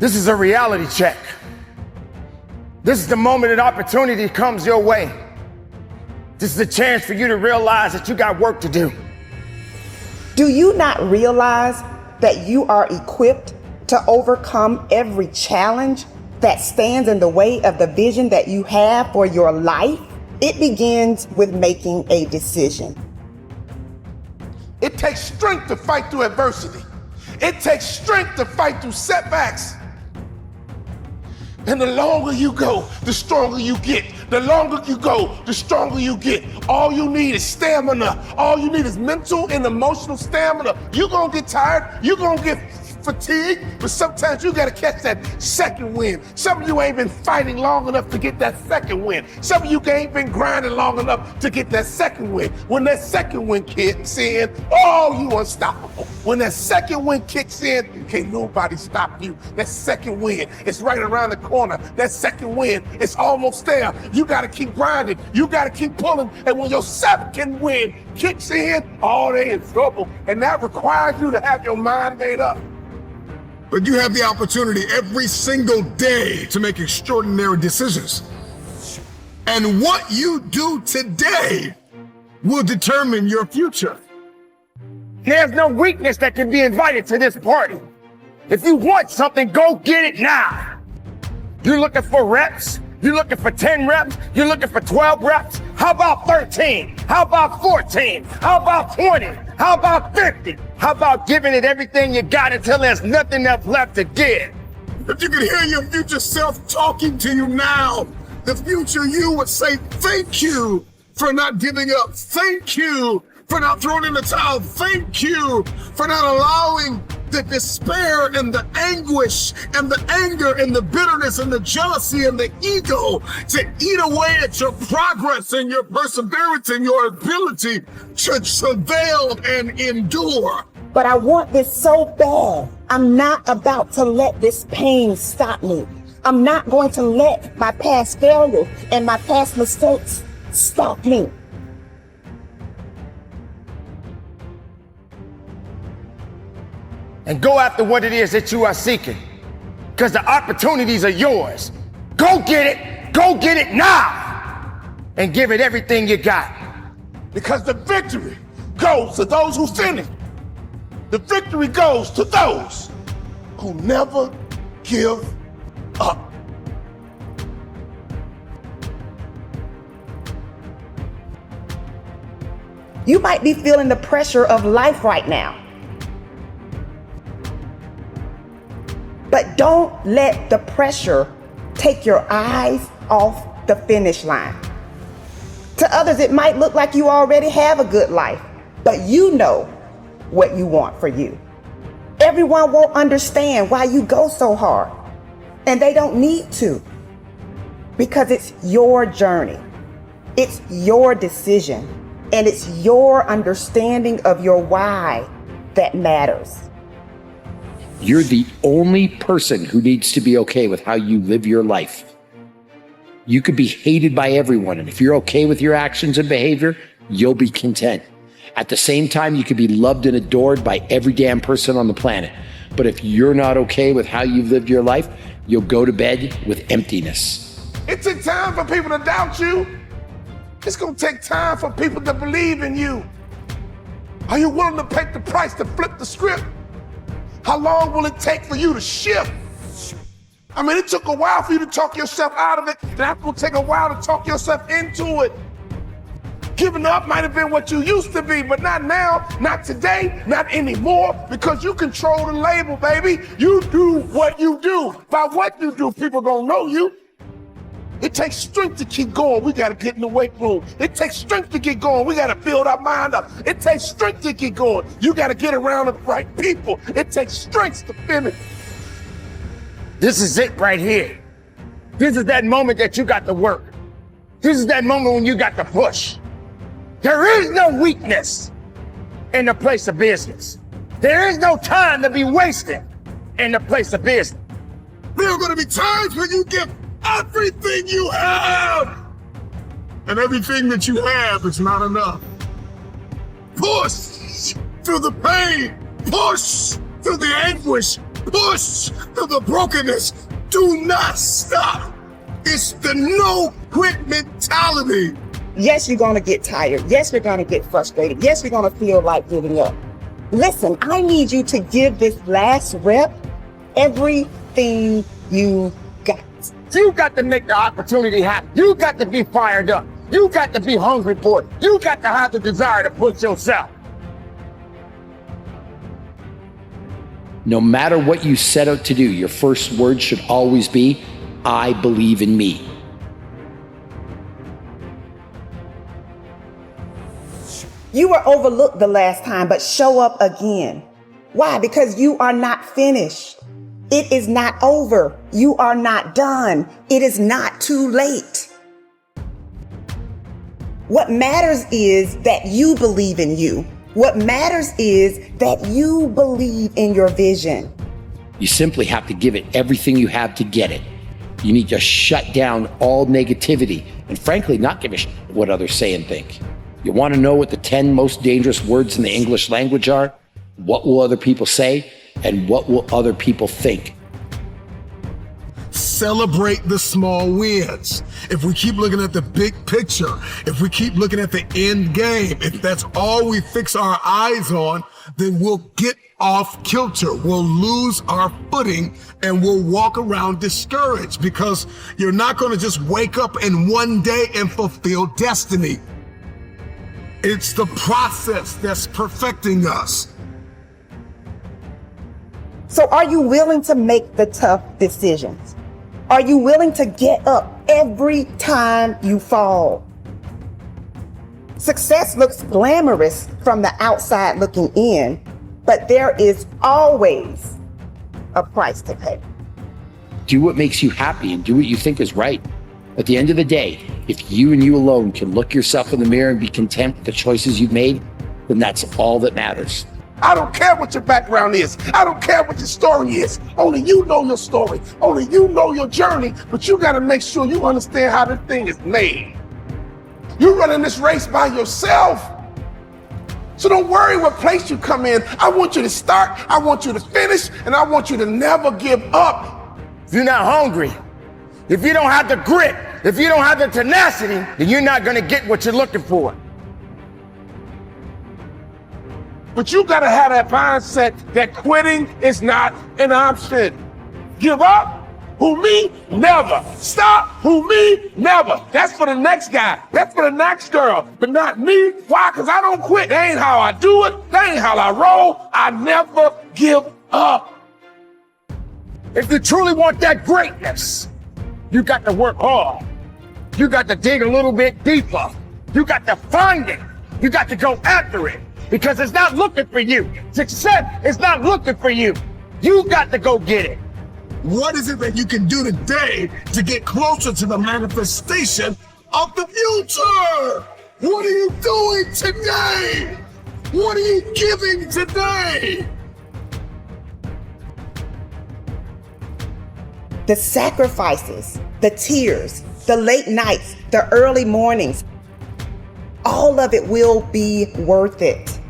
This is a reality check. This is the moment an opportunity comes your way. This is a chance for you to realize that you got work to do. Do you not realize that you are equipped to overcome every challenge that stands in the way of the vision that you have for your life? It begins with making a decision. It takes strength to fight through adversity. It takes strength to fight through setbacks. And the longer you go, the stronger you get. The longer you go, the stronger you get. All you need is stamina. All you need is mental and emotional stamina. You're gonna get tired, you're gonna get fatigued, but sometimes you gotta catch that second win. Some of you ain't been fighting long enough to get that second win. Some of you ain't been grinding long enough to get that second win. When that second win kicks in, oh, you unstoppable. When that second win kicks in, can't nobody stop you. That second win, it's right around the corner. That second win, it's almost there. You gotta keep grinding, you gotta keep pulling, and when your second win kicks in, oh, they in trouble. And that requires you to have your mind made up. But you have the opportunity every single day to make extraordinary decisions. And what you do today will determine your future. There's no weakness that can be invited to this party. If you want something, go get it now. You're looking for reps? You're looking for 10 reps? You're looking for 12 reps? How about 13? How about 14? How about 20? How about 50? How about giving it everything you got until there's nothing else left to give? If you could hear your future self talking to you now, the future you would say, thank you for not giving up. Thank you for not throwing in the towel. Thank you for not allowing the despair and the anguish and the anger and the bitterness and the jealousy and the ego to eat away at your progress and your perseverance and your ability to travail and endure. But I want this so bad. I'm not about to let this pain stop me. I'm not going to let my past failures and my past mistakes stop me. And go after what it is that you are seeking, because the opportunities are yours. Go get it now, and give it everything you got. Because the victory goes to those who finish. The victory goes to those who never give up. You might be feeling the pressure of life right now. But don't let the pressure take your eyes off the finish line. To others, it might look like you already have a good life, but you know what you want for you. Everyone won't understand why you go so hard, and they don't need to, because it's your journey. It's your decision, and it's your understanding of your why that matters. You're the only person who needs to be okay with how you live your life. You could be hated by everyone, and if you're okay with your actions and behavior, you'll be content. At the same time, you could be loved and adored by every damn person on the planet. But if you're not okay with how you've lived your life, you'll go to bed with emptiness. It took time for people to doubt you. It's gonna take time for people to believe in you. Are you willing to pay the price to flip the script? How long will it take for you to shift? I mean, it took a while for you to talk yourself out of it. That's gonna take a while to talk yourself into it. Giving up might have been what you used to be, but not now, not today, not anymore, because you control the label, baby. You do what you do. By what you do, people gonna know you. It takes strength to keep going. We gotta get in the weight room. It takes strength to get going. We gotta build our mind up. It takes strength to get going. You gotta get around the right people. It takes strength to finish. This is it right here. This is that moment that you got to work. This is that moment when you got to push. There is no weakness in the place of business. There is no time to be wasted in the place of business. There are going to be times when you give everything you have, and everything that you have is not enough. Push through the pain, push through the anguish, push through the brokenness. Do not stop. It's the no quit mentality. Yes, you're going to get tired. Yes, you're going to get frustrated. Yes, you're going to feel like giving up. Listen, I need you to give this last rep everything you got. You got to make the opportunity happen. You got to be fired up. You got to be hungry for it. You got to have the desire to push yourself. No matter what you set out to do, your first word should always be, I believe in me. You were overlooked the last time, but show up again. Why? Because you are not finished. It is not over. You are not done. It is not too late. What matters is that you believe in you. What matters is that you believe in your vision. You simply have to give it everything you have to get it. You need to shut down all negativity and frankly, not give a shit what others say and think. You want to know what the 10 most dangerous words in the English language are? What will other people say? And what will other people think? Celebrate the small wins. If we keep looking at the big picture, if we keep looking at the end game, if that's all we fix our eyes on, then we'll get off kilter. We'll lose our footing and we'll walk around discouraged because you're not going to just wake up in one day and fulfill destiny. It's the process that's perfecting us. So are you willing to make the tough decisions? Are you willing to get up every time you fall? Success looks glamorous from the outside looking in, but there is always a price to pay. Do what makes you happy and do what you think is right. At the end of the day, if you and you alone can look yourself in the mirror and be content with the choices you've made, then that's all that matters. I don't care what your background is. I don't care what your story is. Only you know your story. Only you know your journey, but you gotta make sure you understand how this thing is made. You're running this race by yourself. So don't worry what place you come in. I want you to start, I want you to finish, and I want you to never give up. If you're not hungry, if you don't have the grit, if you don't have the tenacity, then you're not gonna get what you're looking for. But you gotta have that mindset that quitting is not an option. Give up? Who, me? Never. Stop? Who, me? Never. That's for the next guy. That's for the next girl, but not me. Why? Because I don't quit. That ain't how I do it. That ain't how I roll. I never give up. If you truly want that greatness, you got to work hard. You got to dig a little bit deeper. You got to find it. You got to go after it. Because it's not looking for you. Success is not looking for you. You got to go get it. What is it that you can do today to get closer to the manifestation of the future? What are you doing today? What are you giving today? The sacrifices, the tears, the late nights, the early mornings, all of it will be worth it.